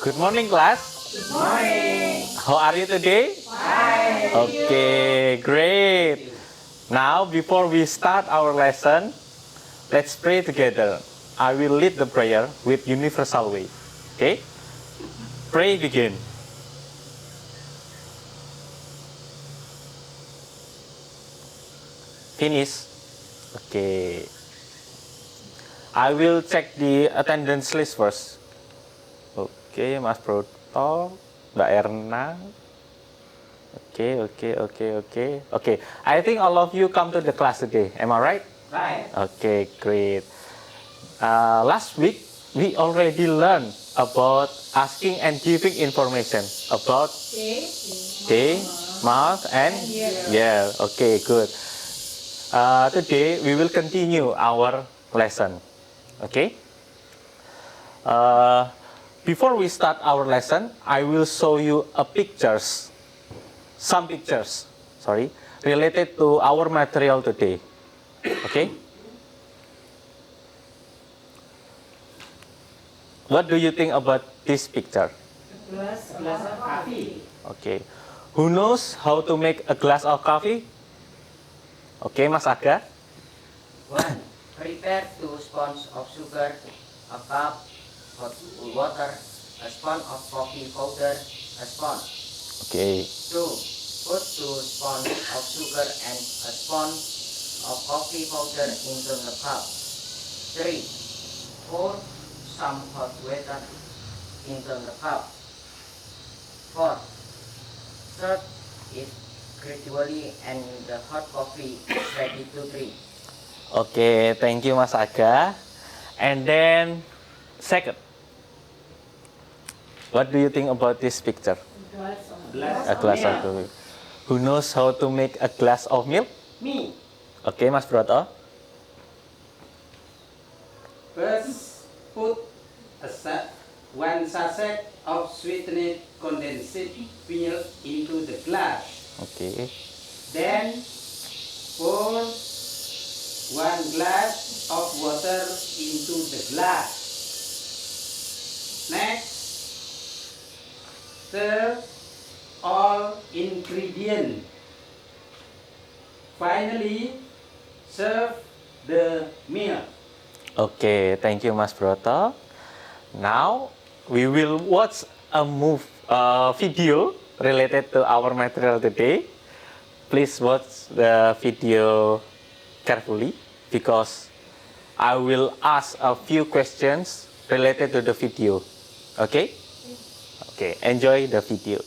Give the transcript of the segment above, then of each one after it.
Good morning, class. Good morning. How are you today? Fine. Okay, great. Now, before we start our lesson, let's pray together. I will lead the prayer with universal way. Okay? Pray begin. Finish. Okay. I will check the attendance list first. Okay, Mas Broto, Mbak Erna. Okay. I think all of you come to the class today. Am I right? Right. Okay, great. Last week, we already learned about asking and giving information about day, month, and year. Okay, good. Today, we will continue our lesson. Okay? Before we start our lesson, I will show you some pictures, related to our material today. Okay? What do you think about this picture? Glass of coffee. Okay. Who knows how to make a glass of coffee? Okay, Mas Aga. 1. Prepare 2 spoons of sugar, a cup hot water, a spoon of coffee powder, a spoon. Okay. 2. Put 2 spoons of sugar and a spoon of coffee powder into the cup. 3. Pour some hot water into the cup. 4. Stir it gradually and the hot coffee is ready to drink. Okay, thank you, Mas Aga. And then, second, what do you think about this picture? A glass of milk. Who knows how to make a glass of milk? Me. Okay, Mas Broto. First, put one sachet of sweetened condensed milk into the glass. Okay. Then, pour 1 glass of water into the glass. Next, stir all ingredients. Finally, serve the milk. Okay, thank you, Mas Broto. Now, we will watch a video related to our material today. Please watch the video carefully because I will ask a few questions related to the video. Okay? Okay, enjoy the video.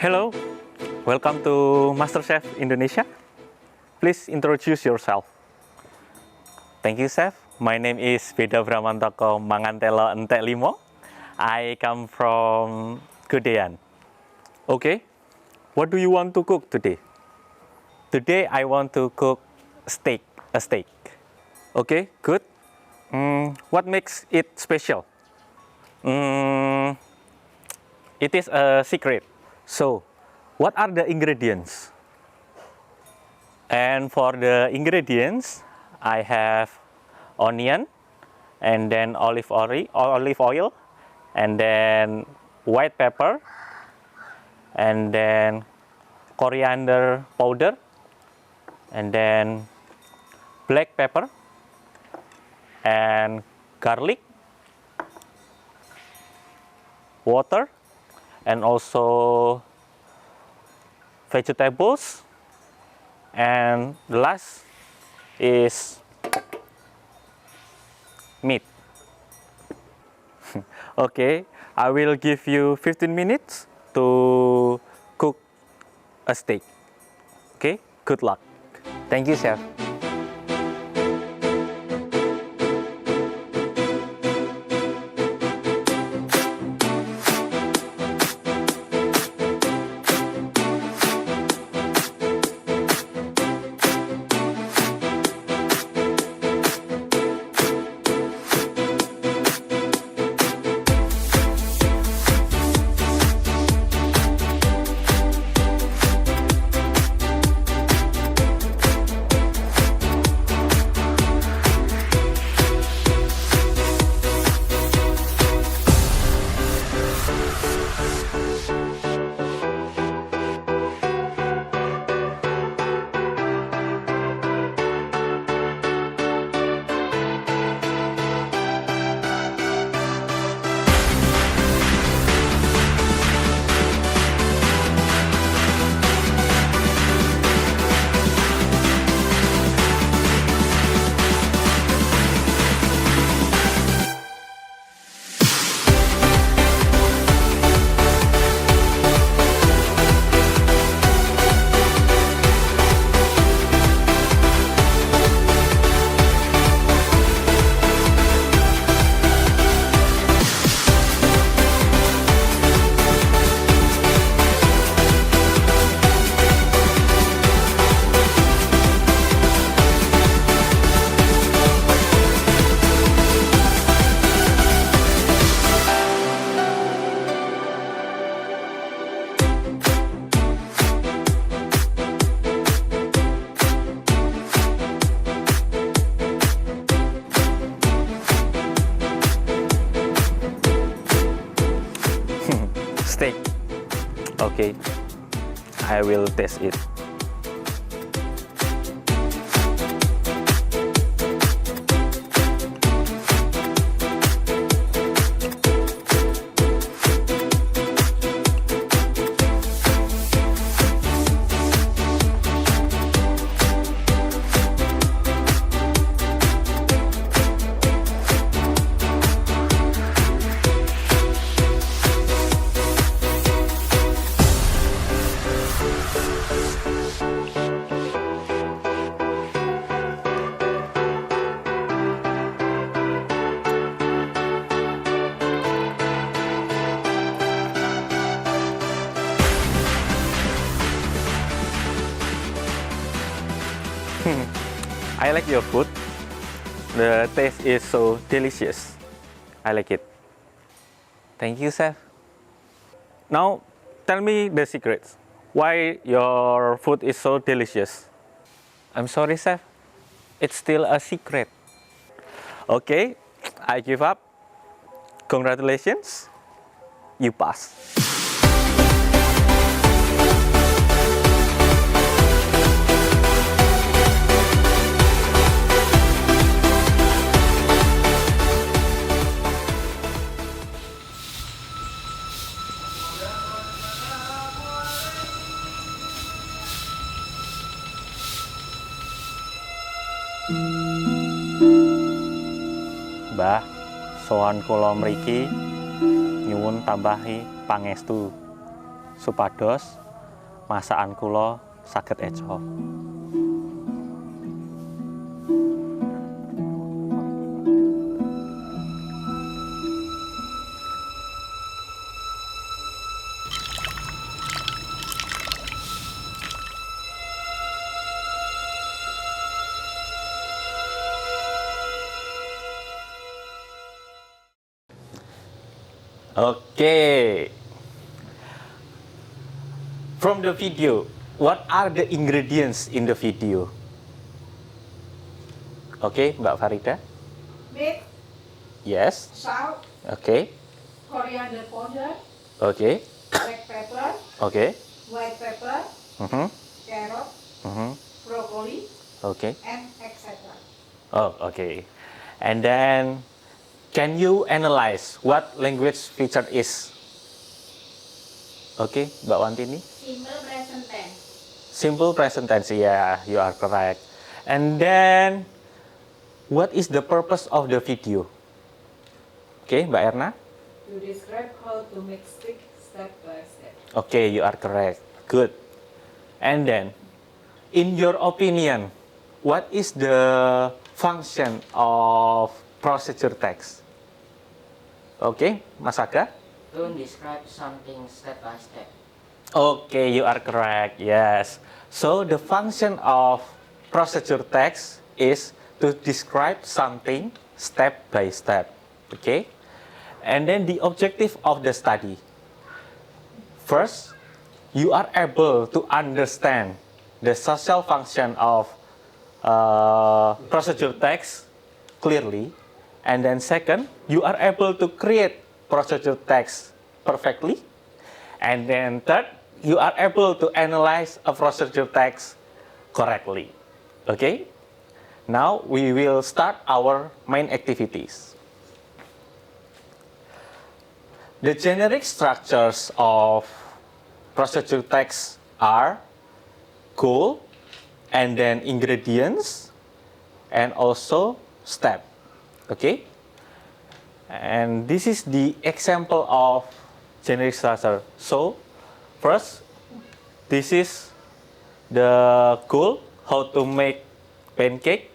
Hello, welcome to MasterChef Indonesia. Please introduce yourself. Thank you, Chef. My name is Beda Bramantoko Mangantelo Entek Limo. I come from Gedean. Okay, what do you want to cook today? Today I want to cook a steak. Okay, good. What makes it special? It is a secret. So, what are the ingredients? And for the ingredients, I have onion, and then olive oil, and then white pepper, and then coriander powder, and then black pepper, and garlic, water, and also vegetables, and the last is meat. Okay, I will give you 15 minutes to cook a steak. Okay, good luck. Thank you, Chef. Okay, I will taste it. I like your food. The taste is so delicious. I like it. Thank you, chef. Now, tell me the secrets. Why your food is so delicious? I'm sorry, chef. It's still a secret. Okay, I give up. Congratulations. You pass. Mbah, sowan kula mriki nyuwun tambahi pangestu supados masakan kula saged eco. Okay. From the video, what are the ingredients in the video? Okay, Mbak Farida? Meat, Yes. salt, Okay. coriander powder, Okay. black pepper, Okay. white pepper, Mhm. carrot, Mhm. broccoli, Okay. and etc. Oh, okay. And then, can you analyze what language feature is? Okay, Mbak Wantini? Simple present tense. Simple present tense, yeah, you are correct. And then, what is the purpose of the video? Okay, Mbak Erna? To describe how to make stick step by step. Okay, you are correct. Good. And then, in your opinion, what is the function of procedure text? Okay, Mas Aga? To describe something step by step. Okay, you are correct. Yes. So the function of procedure text is to describe something step by step. Okay? And then the objective of the study. First, you are able to understand the social function of procedure text clearly. And then second, you are able to create procedure text perfectly. And then third, you are able to analyze a procedure text correctly. Okay? Now we will start our main activities. The generic structures of procedure text are goal, and then ingredients, and also step. Okay? And this is the example of generic structure. So, first, this is the goal, how to make pancake.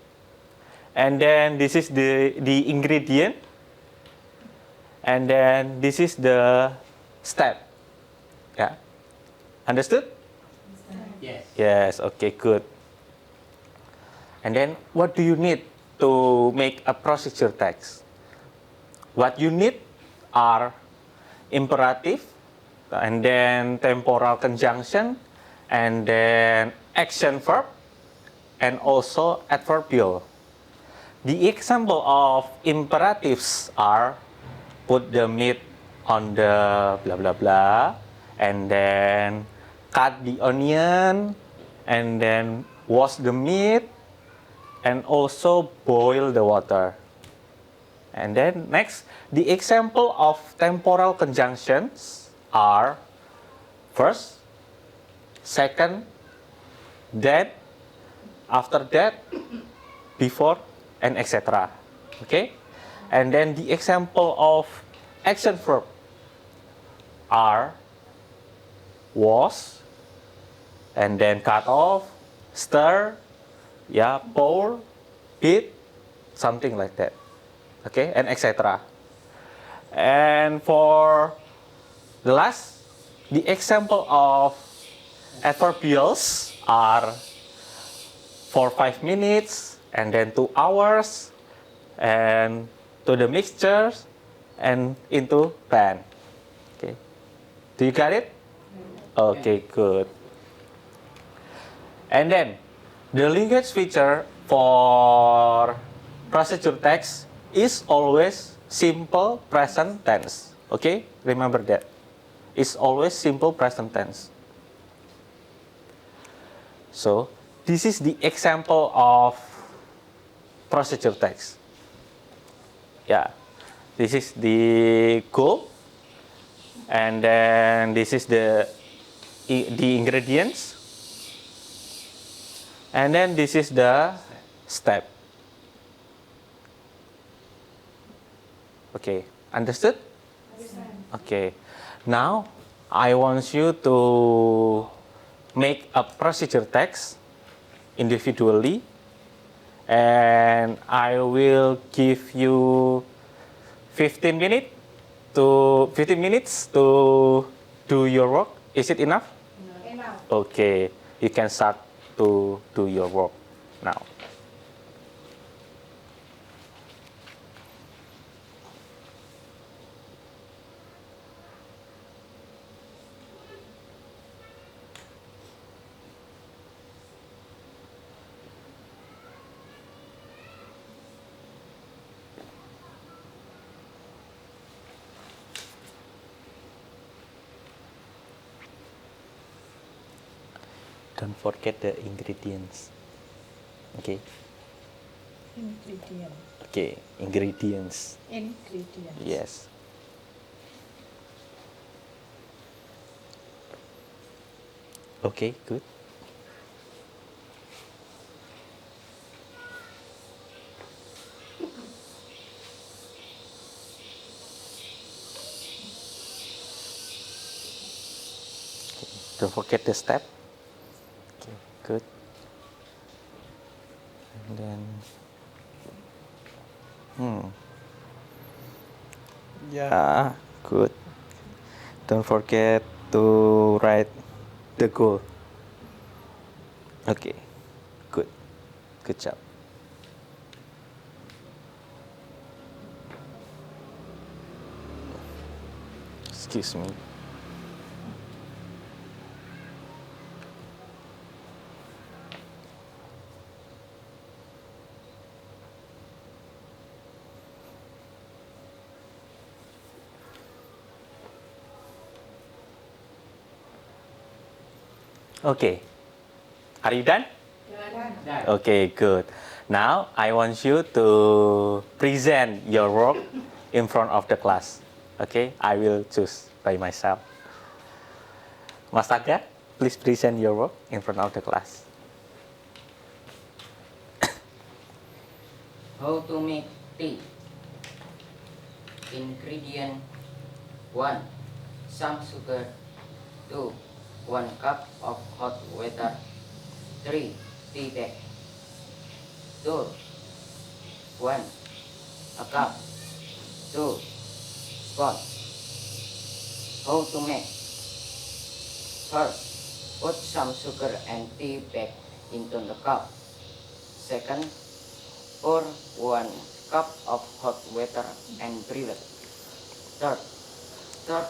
And then this is the ingredient. And then this is the step. Yeah. Understood? Yes. Yes, okay, good. And then what do you need to make a procedure text? What you need are imperative, and then temporal conjunction, and then action verb, and also adverbial. The example of imperatives are put the meat on the blah blah blah, and then cut the onion, and then wash the meat, and also boil the water. And then next, the example of temporal conjunctions are first, second, then, after that, before, and etc. Okay? And then the example of action verb are wash, and then cut off, stir, yeah, pour, beat, something like that. Okay, and etc. And for the last, the example of adverbials are for 5 minutes, and then 2 hours, and to the mixtures, and into pan. Okay, do you got it? Okay, good. And then the language feature for procedure text is always simple present tense. Okay, remember that. It's always simple present tense. So this is the example of procedure text. Yeah, this is the goal, and then this is the ingredients, and then this is the step. Okay, understood? Okay, now I want you to make a procedure text individually, and I will give you 15 minutes to do your work. Is it enough? Enough. Okay, you can start to do your work now. Don't forget the ingredients. Okay. Ingredient. Okay, ingredients. Ingredients. Yes. Okay, good. Don't forget the step. Okay, good. And then, yeah, good. Don't forget to write the goal. Okay, good. Good job. Excuse me. Okay, are you done? Done. Okay, good. Now I want you to present your work in front of the class. Okay, I will choose by myself. Mas Aga, please present your work in front of the class. How to make tea? Ingredient 1. Some sugar. 2. 1 cup of hot water. 3. Tea bag. 2. 1. A cup. 2. Spoon. How to make? First, put some sugar and tea bag into the cup. Second, pour 1 cup of hot water and brew it. Third, stir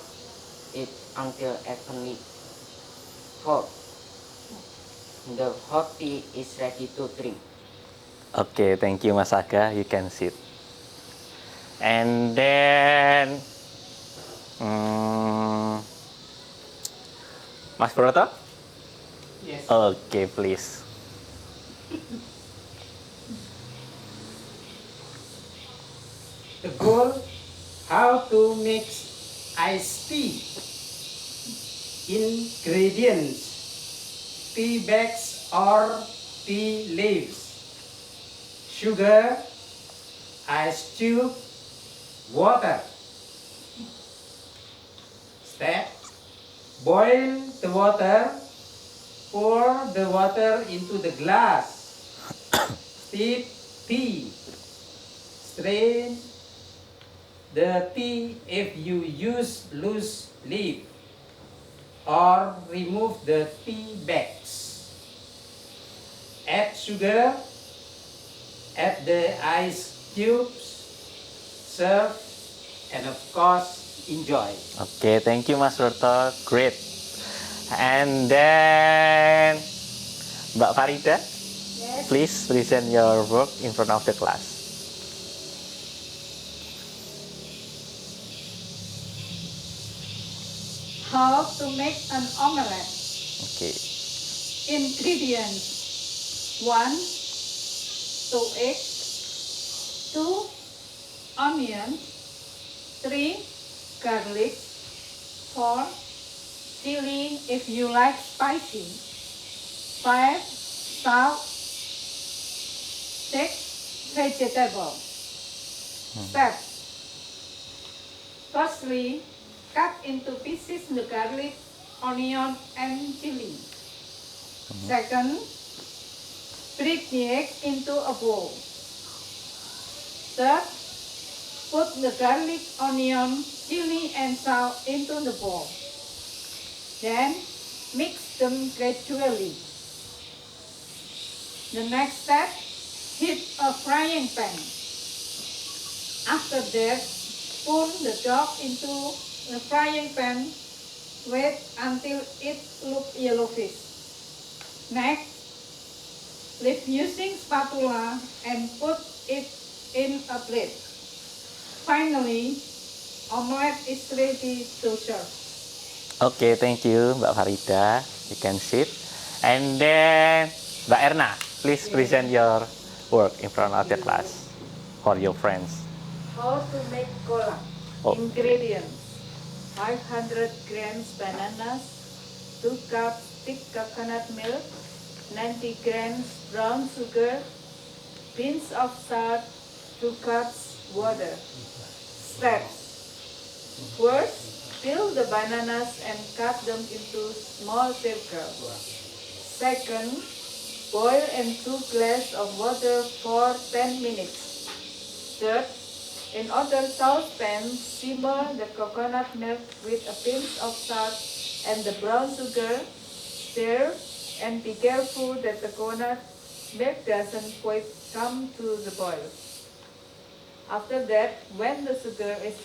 it until evenly. Fourth, the hot tea is ready to drink. Okay, thank you, Mas Aga. You can sit. And then, Mas Broto? Yes. Okay, please. The goal, how to mix iced tea. Ingredients: tea bags or tea leaves, sugar, ice cube, water. Step: boil the water, pour the water into the glass, stir tea, strain the tea if you use loose leaf, or remove the tea bags. Add sugar, add the ice cubes, serve, and of course, enjoy. Okay, thank you Mas Broto. Great. And then Mbak Farida, Yes. please present your work in front of the class. How to make an omelette. Okay. Ingredients: 1. 2 eggs, 2 onion, 3 garlic, 4 chili if you like spicy, 5 salt, 6 vegetable. Step: firstly, cut into pieces the garlic, onion, and chili. Second, break the egg into a bowl. Third, put the garlic, onion, chili, and salt into the bowl. Then, mix them gradually. The next step, heat a frying pan. After that, pour the dough into the frying pan. Wait until it looks yellowish. Next, lift using spatula and put it in a plate. Finally, omelette is ready to serve. Okay, thank you Mbak Farida. You can sit. And then Mbak Erna, please present your work in front of the class for your friends. How to make cola. Oh. Ingredients: 500 grams bananas, 2 cups thick coconut milk, 90 grams brown sugar, pinch of salt, 2 cups water. Steps: first, peel the bananas and cut them into small circles. Second, boil in 2 glasses of water for 10 minutes. Third, in other saucepan, simmer the coconut milk with a pinch of salt and the brown sugar. Stir and be careful that the coconut milk doesn't quite come to the boil. After that, when the sugar is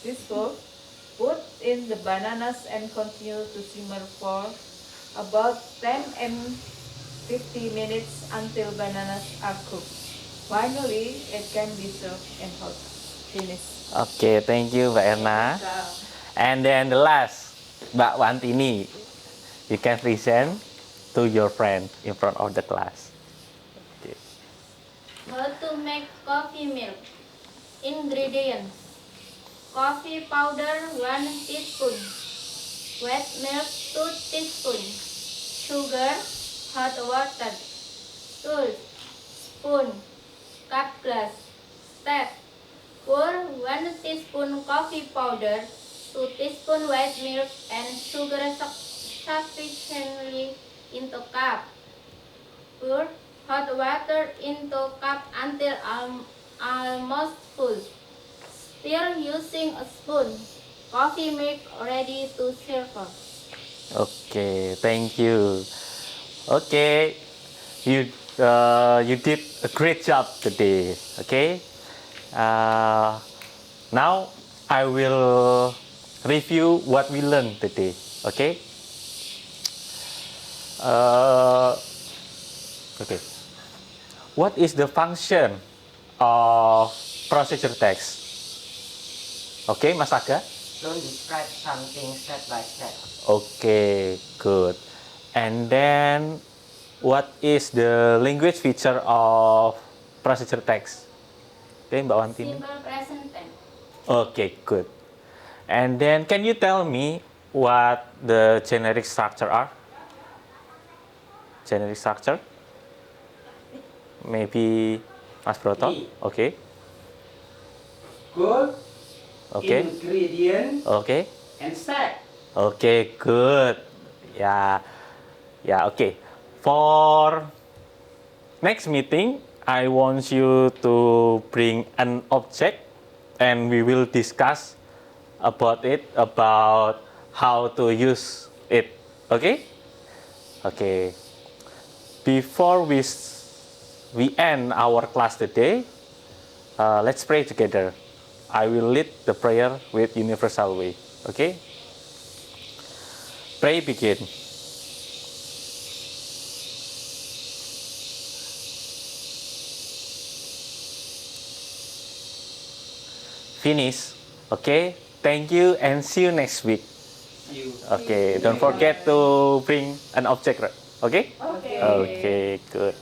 dissolved, put in the bananas and continue to simmer for about 10 and 50 minutes until bananas are cooked. Finally, it can be served and hot. Finish. Okay, thank you Mbak Erna. And then the last, Mbak Wantini, you can present to your friend in front of the class. Okay. How to make coffee milk. Ingredients: coffee powder 1 teaspoon, wet milk 2 teaspoons, sugar, hot water, salt, spoon, cup glass. Step: pour 1 teaspoon coffee powder, 2 teaspoon white milk, and sugar sufficiently into cup. Pour hot water into cup until almost full. Stir using a spoon. Coffee milk ready to serve. Okay, thank you. Okay, you did a great job today. Okay, now I will review what we learned today. Okay. Okay. What is the function of procedure text? Okay, Mas Aga. don't describe something step by step. Okay, good. And then, what is the language feature of procedure text? Okay, Mbak Wantini. Simple present tense. Okay, good. And then, can you tell me what the generic structure are? Generic structure? Maybe Mas Broto? Ini. Okay. Good. Okay. Ingredient Okay. and step. Okay, good. Yeah. Yeah, okay. For next meeting, I want you to bring an object and we will discuss about how to use it. Okay? Okay. Before we end our class today, let's pray together. I will lead the prayer with universal way. Okay? Pray begin. Finish. Okay? Thank you and see you next week. See you. Okay, don't forget to bring an object, right? Okay? Okay. Okay, good.